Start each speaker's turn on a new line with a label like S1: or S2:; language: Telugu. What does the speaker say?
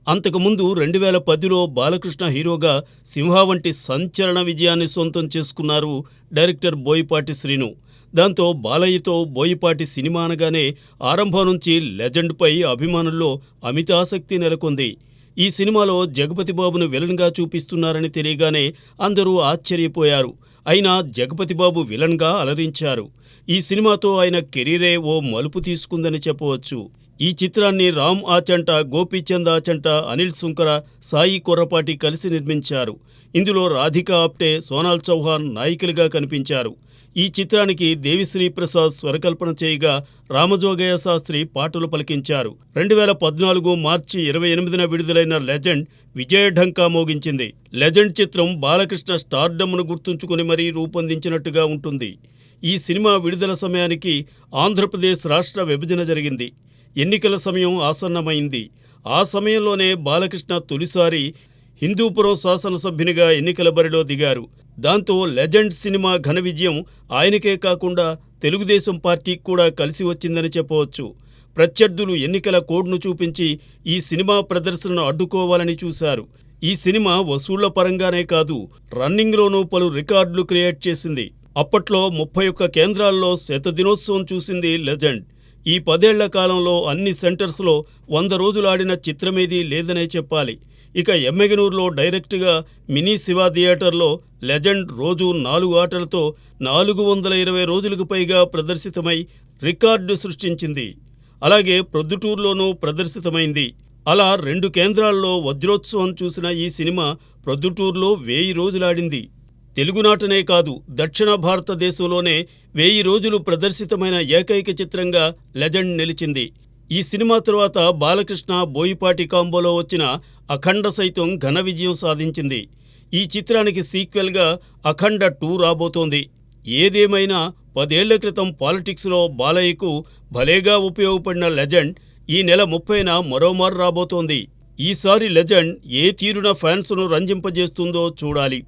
S1: అంతకుముందు 2010లో బాలకృష్ణ హీరోగా సింహా వంటి సంచలన విజయాన్ని సొంతం చేసుకున్నారు డైరెక్టర్ బోయపాటి శ్రీను. దాంతో బాలయ్యతో బోయపాటి సినిమా అనగానే ఆరంభం నుంచి లెజెండ్పై అభిమానుల్లో అమితాసక్తి నెలకొంది. ఈ సినిమాలో జగపతి బాబును విలన్గా చూపిస్తున్నారని తెలియగానే అందరూ ఆశ్చర్యపోయారు. అయినా జగపతి బాబు విలన్గా అలరించారు. ఈ సినిమాతో ఆయన కెరీరే ఓ మలుపు తీసుకుందని చెప్పవచ్చు. ఈ చిత్రాన్ని రామ్ ఆచంట, గోపీచంద్ ఆచంట, అనిల్ సుంకర, సాయి కొర్రపాటి కలిసి నిర్మించారు. ఇందులో రాధికా ఆప్టే, సోనాల్ చౌహాన్ నాయికలుగా కనిపించారు. ఈ చిత్రానికి దేవిశ్రీ ప్రసాద్ స్వరకల్పన చేయగా రామజోగయ్య శాస్త్రి పాటలు పలికించారు. 2014 మార్చి 28న విడుదలైన లెజెండ్ విజయఢంకా మోగించింది. లెజెండ్ చిత్రం బాలకృష్ణ స్టార్డమ్ను గుర్తుంచుకుని మరీ రూపొందించినట్టుగా ఉంటుంది. ఈ సినిమా విడుదల సమయానికి ఆంధ్రప్రదేశ్ రాష్ట్ర విభజన జరిగింది. ఎన్నికల సమయం ఆసన్నమైంది. ఆ సమయంలోనే బాలకృష్ణ తొలిసారి హిందూపురం శాసనసభ్యునిగా ఎన్నికల బరిలో దిగారు. దాంతో లెజెండ్ సినిమా ఘన విజయం ఆయనకే కాకుండా తెలుగుదేశం పార్టీకి కూడా కలిసి వచ్చిందని చెప్పవచ్చు. ప్రత్యర్థులు ఎన్నికల కోడ్ను చూపించి ఈ సినిమా ప్రదర్శనను అడ్డుకోవాలని చూశారు. ఈ సినిమా వసూళ్ల పరంగానే కాదు, రన్నింగ్లోనూ పలు రికార్డులు క్రియేట్ చేసింది. అప్పట్లో 31 కేంద్రాల్లో శతదినోత్సవం చూసింది లెజెండ్. ఈ 10 ఏళ్ల కాలంలో అన్ని సెంటర్స్లో 100 రోజులు ఆడిన చిత్రమేదీ లేదనే చెప్పాలి. ఇక ఎమ్మెగనూరులో డైరెక్ట్గా మినీ శివ థియేటర్లో లెజెండ్ రోజు 4 ఆటలతో 420 రోజులకు పైగా ప్రదర్శితమై రికార్డు సృష్టించింది. అలాగే ప్రొద్దుటూరులోనూ ప్రదర్శితమైంది. అలా 2 కేంద్రాల్లో వజ్రోత్సవం చూసిన ఈ సినిమా ప్రొద్దుటూరులో 1000 రోజులాడింది. తెలుగునాటనే కాదు, దక్షిణ భారతదేశంలోనే 1000 రోజులు ప్రదర్శితమైన ఏకైక చిత్రంగా లెజెండ్ నిలిచింది. ఈ సినిమా తరువాత బాలకృష్ణ, బోయపాటి కాంబోలో వచ్చిన అఖండ సైతం ఘన విజయం సాధించింది. ఈ చిత్రానికి సీక్వెల్గా అఖండ 2 రాబోతోంది. ఏదేమైనా 10 ఏళ్ల క్రితం పాలిటిక్స్లో బాలయ్యకు భలేగా ఉపయోగపడిన లెజెండ్ ఈ నెల 30న మరోమారు రాబోతోంది. ఈసారి లెజెండ్ ఏ తీరున ఫ్యాన్స్ను రంజింపజేస్తుందో చూడాలి.